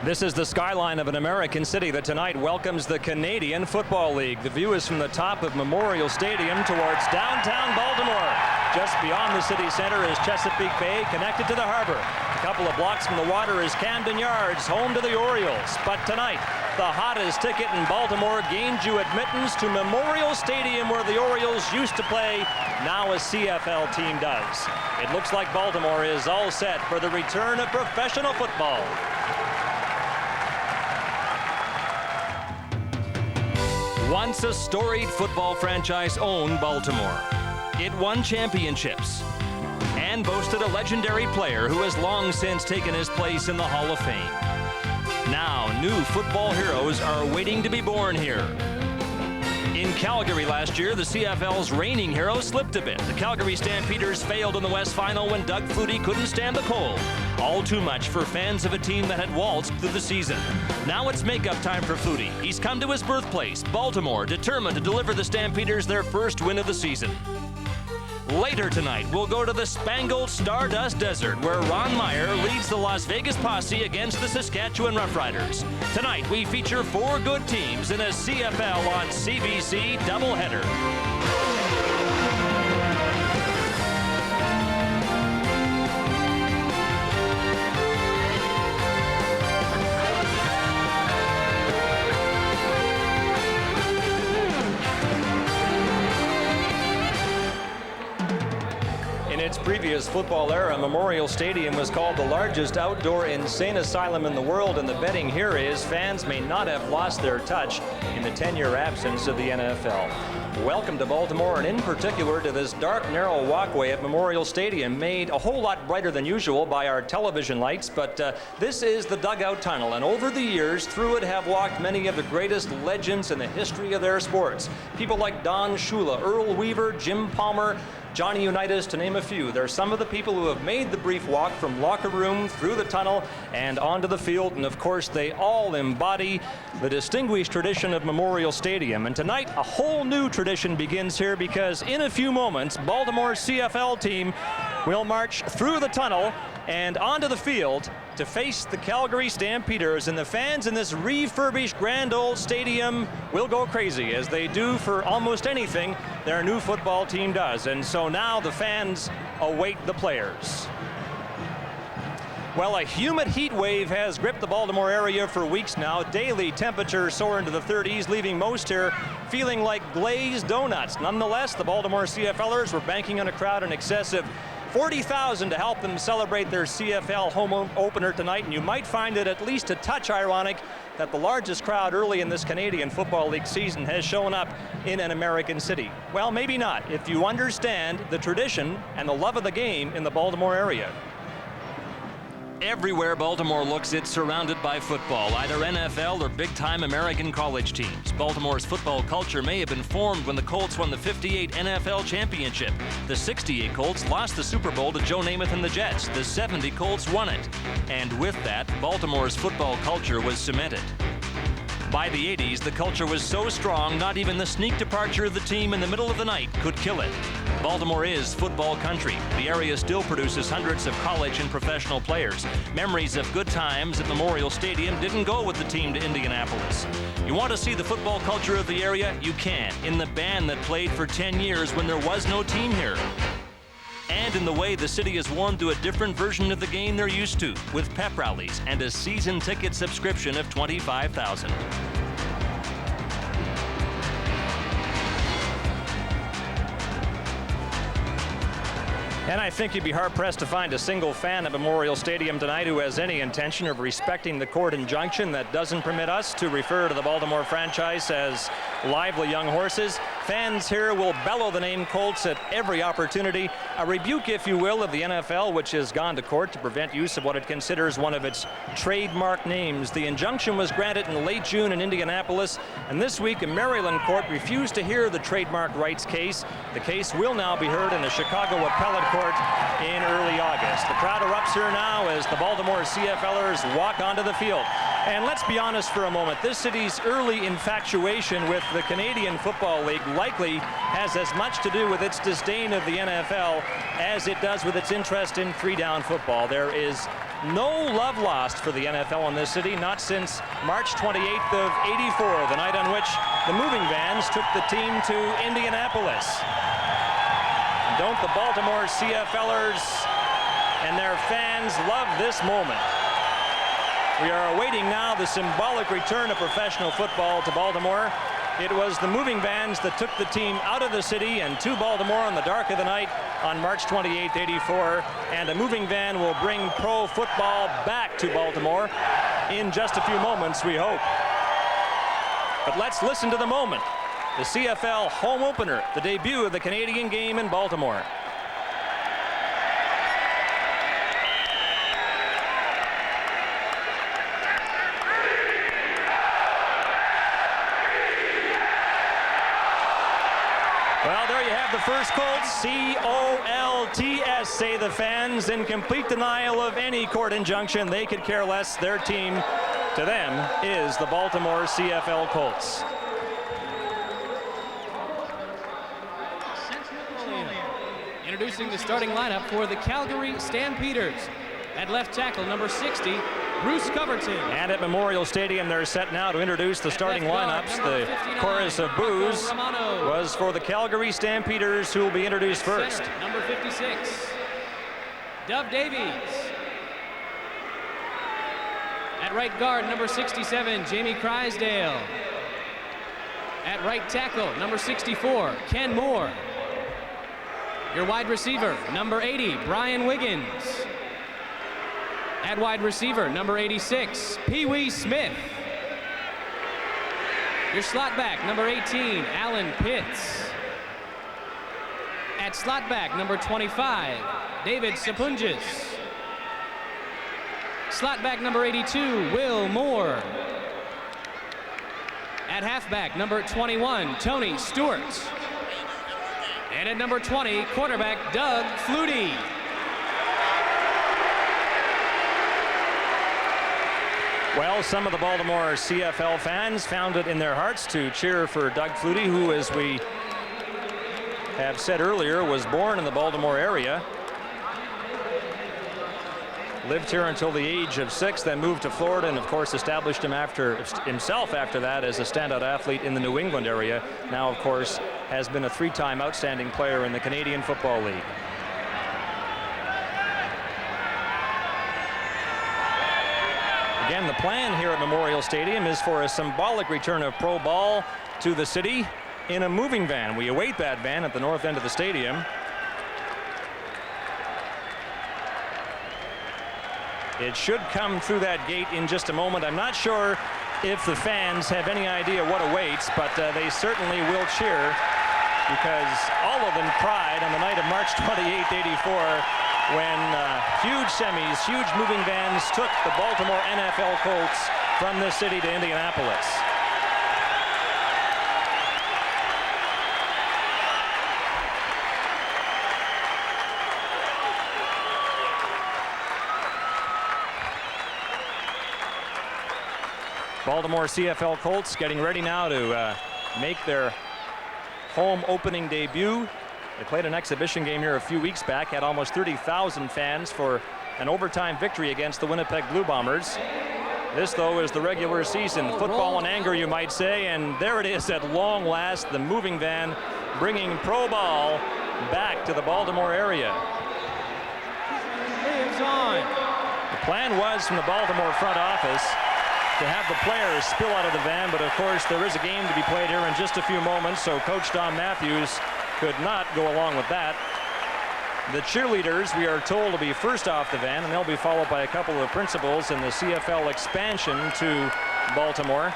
This is the skyline of an American city that tonight welcomes the Canadian Football League. The view is from the top of Memorial Stadium towards downtown Baltimore. Just beyond the city center is Chesapeake Bay, connected to the harbor. A couple of blocks from the water is Camden Yards, home to the Orioles. But tonight, the hottest ticket in Baltimore gained you admittance to Memorial Stadium, where the Orioles used to play. Now a CFL team does. It looks like Baltimore is all set for the return of professional football. Once a storied football franchise owned Baltimore. It won championships and boasted a legendary player who has long since taken his place in the Hall of Fame. Now, new football heroes are waiting to be born here. In Calgary last year, the CFL's reigning hero slipped a bit. The Calgary Stampeders failed in the West Final when Doug Flutie couldn't stand the cold. All too much for fans of a team that had waltzed through the season. Now it's makeup time for Flutie. He's come to his birthplace, Baltimore, determined to deliver the Stampeders their first win of the season. Later tonight, we'll go to the Spangled Stardust Desert, where Ron Meyer leads the Las Vegas Posse against the Saskatchewan Roughriders. Tonight, we feature 4 good teams in a CFL on CBC doubleheader. In its previous football era, Memorial Stadium was called the largest outdoor insane asylum in the world, and the betting here is fans may not have lost their touch in the 10-year absence of the NFL. Welcome to Baltimore, and in particular to this dark, narrow walkway at Memorial Stadium, made a whole lot brighter than usual by our television lights, but this is the dugout tunnel, and over the years, through it have walked many of the greatest legends in the history of their sports. People like Don Shula, Earl Weaver, Jim Palmer, Johnny Unitas, to name a few. They're some of the people who have made the brief walk from locker room through the tunnel and onto the field, and of course they all embody the distinguished tradition of Memorial Stadium. And tonight a whole new tradition begins here, because in a few moments Baltimore's CFL team will march through the tunnel and onto the field to face the Calgary Stampeders, and the fans in this refurbished grand old stadium will go crazy, as they do for almost anything their new football team does. And so now the fans await the players. Well, a humid heat wave has gripped the Baltimore area for weeks now. Daily temperatures soar into the 30s, leaving most here feeling like glazed donuts. Nonetheless, the Baltimore CFLers were banking on a crowd in excess of 40,000 to help them celebrate their CFL home opener tonight, and you might find it at least a touch ironic that the largest crowd early in this Canadian Football League season has shown up in an American city. Well, maybe not, if you understand the tradition and the love of the game in the Baltimore area. Everywhere Baltimore looks, it's surrounded by football, either NFL or big-time American college teams. Baltimore's football culture may have been formed when the Colts won the '58 NFL championship. The '68 Colts lost the Super Bowl to Joe Namath and the Jets. The '70 Colts won it. And with that, Baltimore's football culture was cemented. By the '80s, the culture was so strong, not even the sneak departure of the team in the middle of the night could kill it. Baltimore is football country. The area still produces hundreds of college and professional players. Memories of good times at Memorial Stadium didn't go with the team to Indianapolis. You want to see the football culture of the area? You can, in the band that played for 10 years when there was no team here. And in the way the city has warmed to a different version of the game they're used to, with pep rallies and a season ticket subscription of $25,000. And I think you'd be hard-pressed to find a single fan at Memorial Stadium tonight who has any intention of respecting the court injunction that doesn't permit us to refer to the Baltimore franchise as lively young horses. Fans here will bellow the name Colts at every opportunity, a rebuke, if you will, of the NFL, which has gone to court to prevent use of what it considers one of its trademark names. The injunction was granted in late June in Indianapolis, and this week a Maryland court refused to hear the trademark rights case. The case will now be heard in the Chicago Appellate Court in early August. The crowd erupts here now as the Baltimore CFLers walk onto the field. And let's be honest for a moment, this city's early infatuation with the Canadian Football League likely has as much to do with its disdain of the NFL as it does with its interest in three-down football. There is No love lost for the NFL in this city, not since March 28th of '84, the night on which the moving vans took the team to Indianapolis. And don't the Baltimore CFLers and their fans love this moment. We are awaiting now the symbolic return of professional football to Baltimore. It was the moving vans that took the team out of the city and to Baltimore in the dark of the night on March 28th, '84. And a moving van will bring pro football back to Baltimore in just a few moments, we hope. But let's listen to the moment. The CFL home opener, the debut of the Canadian game in Baltimore. Well, there you have the first Colts, C-O-L-T-S, say the fans, in complete denial of any court injunction. They could care less. Their team, to them, is the Baltimore CFL Colts. Introducing the starting lineup for the Calgary Stampeders. At left tackle, number 60, Bruce Coverton. And at Memorial Stadium, they're set now to introduce the starting lineups. The chorus of boos was for the Calgary Stampeders, who will be introduced first. Center, number 56, Dove Davies. At right guard, number 67, Jamie Crysdale. At right tackle, number 64, Ken Moore. Your wide receiver, number 80, Brian Wiggins. At wide receiver, number 86, Pee Wee Smith. Your slot back, number 18, Alan Pitts. At slot back, number 25, David Sapunjis. Slot back, number 82, Will Moore. At halfback, number 21, Tony Stewart. And at number 20, quarterback Doug Flutie. Well, some of the Baltimore CFL fans found it in their hearts to cheer for Doug Flutie, who, as we have said earlier, was born in the Baltimore area. Lived here until the age of 6, then moved to Florida, and of course established himself after that as a standout athlete in the New England area. Now, of course, has been a 3-time outstanding player in the Canadian Football League. Again, the plan here at Memorial Stadium is for a symbolic return of pro ball to the city in a moving van. We await that van at the north end of the stadium. It should come through that gate in just a moment. I'm not sure if the fans have any idea what awaits, but they certainly will cheer, because all of them cried on the night of March 28th, '84, when huge semis, huge moving vans took the Baltimore NFL Colts from this city to Indianapolis. Baltimore CFL Colts getting ready now to make their home opening debut. They played an exhibition game here a few weeks back, had almost 30,000 fans for an overtime victory against the Winnipeg Blue Bombers. This, though, is the regular season football in anger, you might say, and there it is at long last, the moving van bringing pro ball back to the Baltimore area. Lives on. The plan was from the Baltimore front office to have the players spill out of the van, but of course there is a game to be played here in just a few moments, so Coach Don Matthews could not go along with that. The cheerleaders, we are told, to be first off the van, and they'll be followed by a couple of principals in the CFL expansion to Baltimore.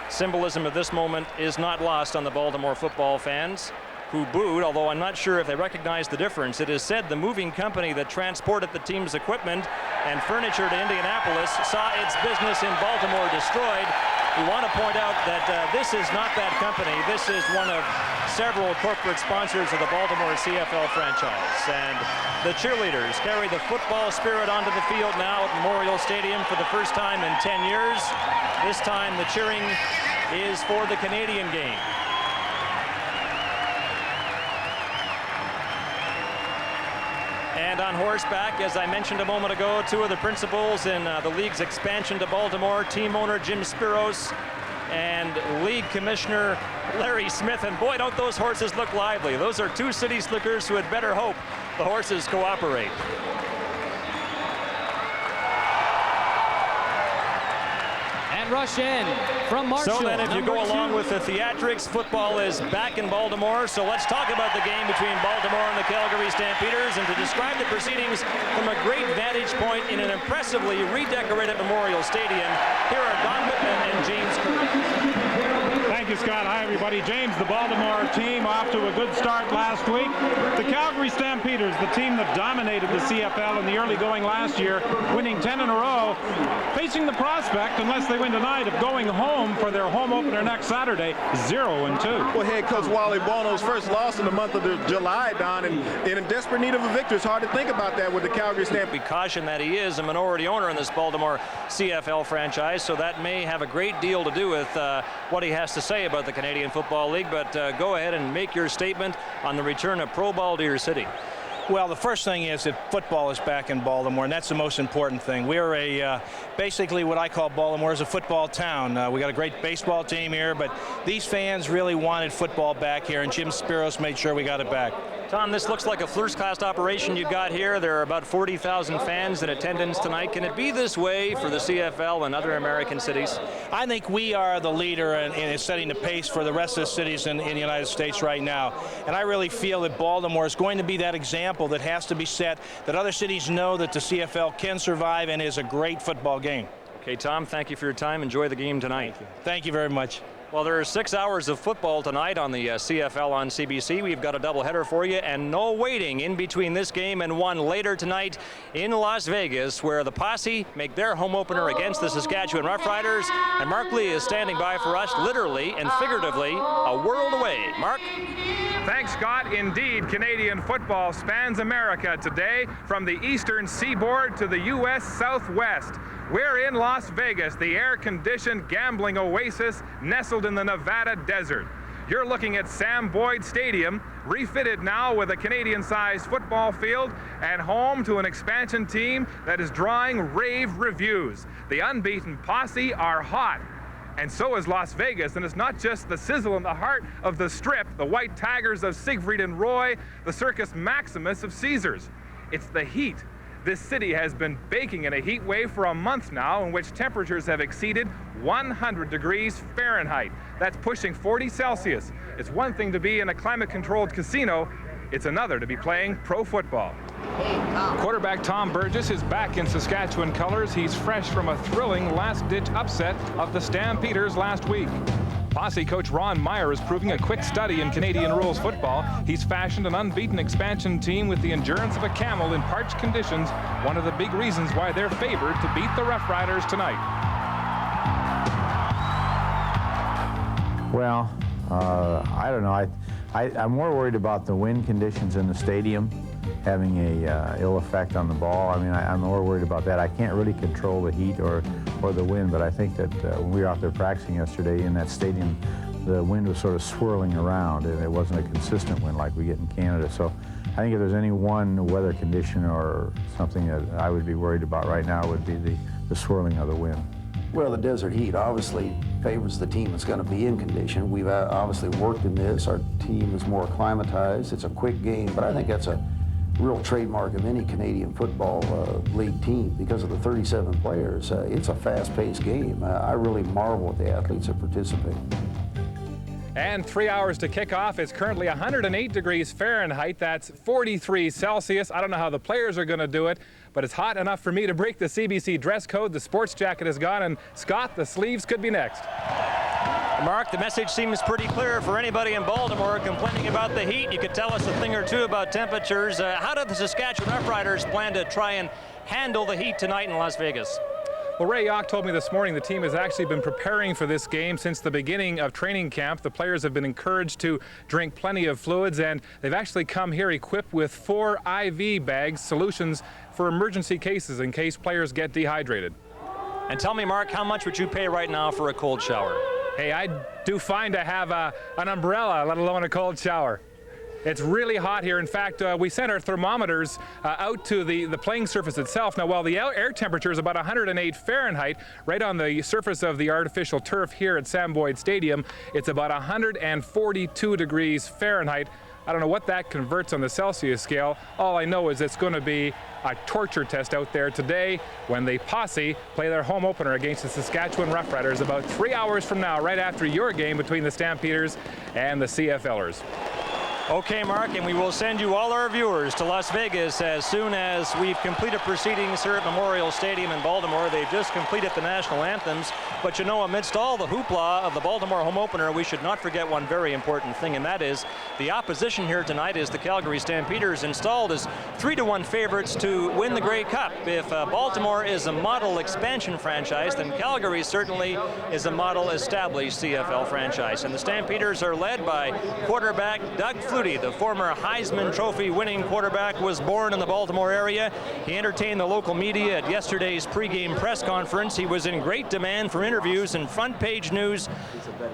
Symbolism of this moment is not lost on the Baltimore football fans, who booed, although I'm not sure if they recognize the difference. It is said the moving company that transported the team's equipment and furniture to Indianapolis saw its business in Baltimore destroyed. We want to point out that this is not that company. This is one of several corporate sponsors of the Baltimore CFL franchise. And the cheerleaders carry the football spirit onto the field now at Memorial Stadium for the first time in 10 years. This time the cheering is for the Canadian game. And on horseback, as I mentioned a moment ago, two of the principals in the league's expansion to Baltimore, team owner Jim Spiros and league commissioner Larry Smith. And boy, don't those horses look lively. Those are two city slickers who had better hope the horses cooperate. Rush in from Marshall. So then if you go along with the theatrics, football is back in Baltimore. So let's talk about the game between Baltimore and the Calgary Stampeders. And to describe the proceedings from a great vantage point in an impressively redecorated Memorial Stadium, here are Don Whitman and James Curry. Thank you, Scott. Hi, everybody. James, the Baltimore team off to a good start last week. The Calgary Stampeders, the team that dominated the CFL in the early going last year, winning 10 in a row, facing the prospect, unless they win tonight, of going home for their home opener next Saturday, 0-2. Well, head coach Wally Bono's first loss in the month of July, Don, and in desperate need of a victory. It's hard to think about that with the Calgary Stampeders. We caution that he is a minority owner in this Baltimore CFL franchise, so that may have a great deal to do with what he has to say about the Canadian Football League. But go ahead and make your statement on the return of pro ball to your city. Well, the first thing is that football is back in Baltimore, and that's the most important thing. We're basically what I call Baltimore is a football town. We got a great baseball team here, but these fans really wanted football back here, and Jim Spiros made sure we got it back. Tom, this looks like a first-class operation you got here. There are about 40,000 fans in attendance tonight. Can it be this way for the CFL and other American cities? I think we are the leader in setting the pace for the rest of the cities in the United States right now. And I really feel that Baltimore is going to be that example that has to be set, that other cities know that the CFL can survive and is a great football game. Okay, Tom, thank you for your time. Enjoy the game tonight. Thank you very much. Well, there are 6 hours of football tonight on the CFL on CBC. We've got a doubleheader for you, and no waiting in between this game and one later tonight in Las Vegas, where the Posse make their home opener against the Saskatchewan Roughriders. And Mark Lee is standing by for us, literally and figuratively, a world away. Mark? Thanks, Scott. Indeed, Canadian football spans America today from the eastern seaboard to the U.S. Southwest. We're in Las Vegas, the air-conditioned gambling oasis nestled in the Nevada desert. You're looking at Sam Boyd Stadium, refitted now with a Canadian-sized football field and home to an expansion team that is drawing rave reviews. The unbeaten Posse are hot. And so is Las Vegas, and it's not just the sizzle in the heart of the Strip, the White Tigers of Siegfried and Roy, the Circus Maximus of Caesars. It's the heat. This city has been baking in a heat wave for a month now, in which temperatures have exceeded 100 degrees Fahrenheit. That's pushing 40 Celsius. It's one thing to be in a climate-controlled casino. It's another to be playing pro football. Quarterback Tom Burgess is back in Saskatchewan colors. He's fresh from a thrilling last-ditch upset of the Stampeders last week. Posse coach Ron Meyer is proving a quick study in Canadian rules football. He's fashioned an unbeaten expansion team with the endurance of a camel in parched conditions, one of the big reasons why they're favored to beat the Rough Riders tonight. Well, I don't know. I'm more worried about the wind conditions in the stadium having a ill effect on the ball. I mean, I'm more worried about that. I can't really control the heat or the wind, but I think that when we were out there practicing yesterday in that stadium, the wind was sort of swirling around, and it wasn't a consistent wind like we get in Canada. So I think if there's any one weather condition or something that I would be worried about right now, would be the swirling of the wind. Well, the desert heat obviously favors the team that's going to be in condition. We've obviously worked in this. Our team is more acclimatized. It's a quick game, but I think that's a real trademark of any Canadian football league team because of the 37 players. It's a fast-paced game. I really marvel at the athletes that participate. And 3 hours to kick off. It's currently 108 degrees Fahrenheit. That's 43 Celsius. I don't know how the players are going to do it, but it's hot enough for me to break the CBC dress code. The sports jacket is gone, and Scott, the sleeves could be next. Mark, the message seems pretty clear for anybody in Baltimore complaining about the heat. You could tell us a thing or two about temperatures. How do the Saskatchewan Roughriders plan to try and handle the heat tonight in Las Vegas? Well, Ray Yach told me this morning the team has actually been preparing for this game since the beginning of training camp. The players have been encouraged to drink plenty of fluids, and they've actually come here equipped with 4 IV bags, solutions for emergency cases in case players get dehydrated. And tell me, Mark, how much would you pay right now for a cold shower? Hey, I do fine to have an umbrella, let alone a cold shower. It's really hot here. In fact, we sent our thermometers out to the playing surface itself. Now, while the air temperature is about 108 Fahrenheit, right on the surface of the artificial turf here at Sam Boyd Stadium, it's about 142 degrees Fahrenheit. I don't know what that converts on the Celsius scale. All I know is it's going to be a torture test out there today when the Posse play their home opener against the Saskatchewan Roughriders about 3 hours from now, right after your game between the Stampeders and the CFLers. Okay, Mark, and we will send you all our viewers to Las Vegas as soon as we've completed proceedings here at Memorial Stadium in Baltimore. They've just completed the national anthems, but you know, amidst all the hoopla of the Baltimore home opener, we should not forget one very important thing, and that is the opposition here tonight is the Calgary Stampeders, installed as 3-1 favorites to win the Grey Cup. If Baltimore is a model expansion franchise, then Calgary certainly is a model established CFL franchise. And the Stampeders are led by quarterback Doug Flutie. The former Heisman Trophy winning quarterback was born in the Baltimore area. He entertained the local media at yesterday's pregame press conference. He was in great demand for interviews and front page news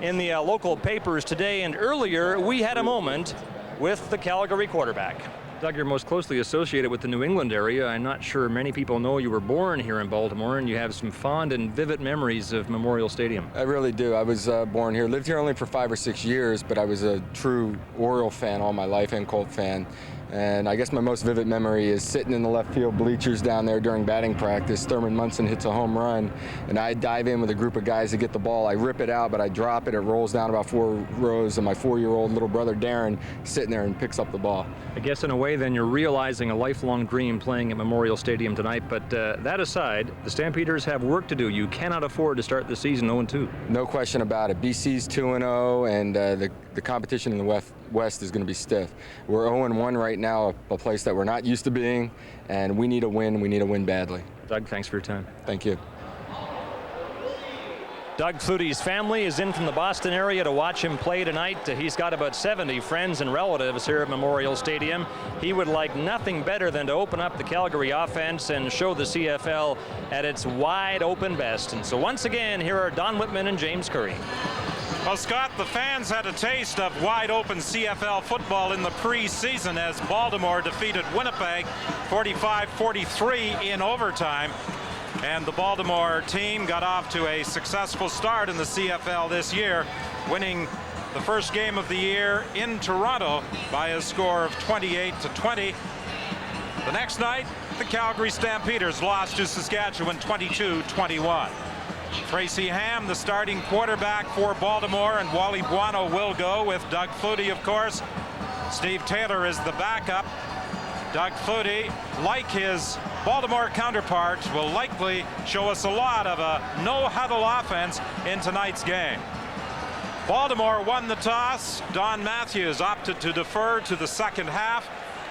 in the local papers today. And earlier, we had a moment with the Calgary quarterback. Doug, you're most closely associated with the New England area. I'm not sure many people know you were born here in Baltimore, and you have some fond and vivid memories of Memorial Stadium. I really do. I was born here, lived here only for 5 or 6 years, but I was a true Oriole fan all my life and Colt fan. And I guess my most vivid memory is sitting in the left field bleachers down there during batting practice. Thurman Munson hits a home run, and I dive in with a group of guys to get the ball. I rip it out, but I drop it. It rolls down about 4 rows, and my 4-year-old little brother, Darren, sitting there and picks up the ball. I guess in a way, then, you're realizing a lifelong dream playing at Memorial Stadium tonight. But that aside, the Stampeders have work to do. You cannot afford to start the season 0-2. No question about it. BC's 2-0, and the competition in the West is going to be stiff. We're 0-1 right now, a place that we're not used to being, and we need a win. We need a win badly. Doug, thanks for your time. Thank you. Doug Flutie's family is in from the Boston area to watch him play tonight. He's got about 70 friends and relatives here at Memorial Stadium. He would like nothing better than to open up the Calgary offense and show the CFL at its wide open best. And so once again, here are Don Whitman and James Curry. Well, Scott, the fans had a taste of wide-open CFL football in the preseason as Baltimore defeated Winnipeg 45-43 in overtime. And the Baltimore team got off to a successful start in the CFL this year, winning the first game of the year in Toronto by a score of 28-20. The next night, the Calgary Stampeders lost to Saskatchewan 22-21. Tracy Ham, the starting quarterback for Baltimore, and Wally Buono will go with Doug Flutie, of course. Steve Taylor is the backup. Doug Flutie, like his Baltimore counterpart, will likely show us a lot of a no-huddle offense in tonight's game. Baltimore won the toss. Don Matthews opted to defer to the second half,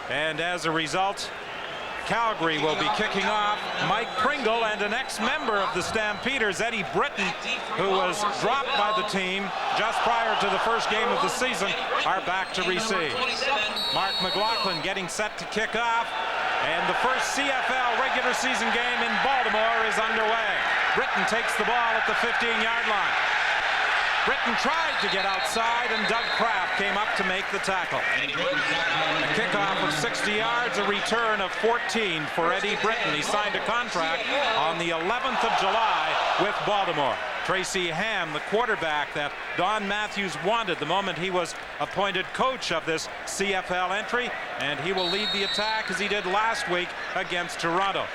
and as a result, Calgary will be kicking off. Mike Pringle and an ex-member of the Stampeders, Eddie Britton, who was dropped by the team just prior to the first game of the season, are back to receive. Mark McLaughlin getting set to kick off, and the first CFL regular season game in Baltimore is underway. Britton takes the ball at the 15-yard line. Britton tried to get outside, and Doug Kraft came up to make the tackle. A kickoff of 60 yards, a return of 14 for Eddie Britton. He signed a contract on the 11th of July with Baltimore. Tracy Ham, the quarterback that Don Matthews wanted the moment he was appointed coach of this CFL entry, and he will lead the attack as he did last week against Toronto.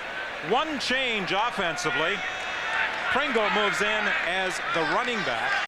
One change offensively. Pringle moves in as the running back.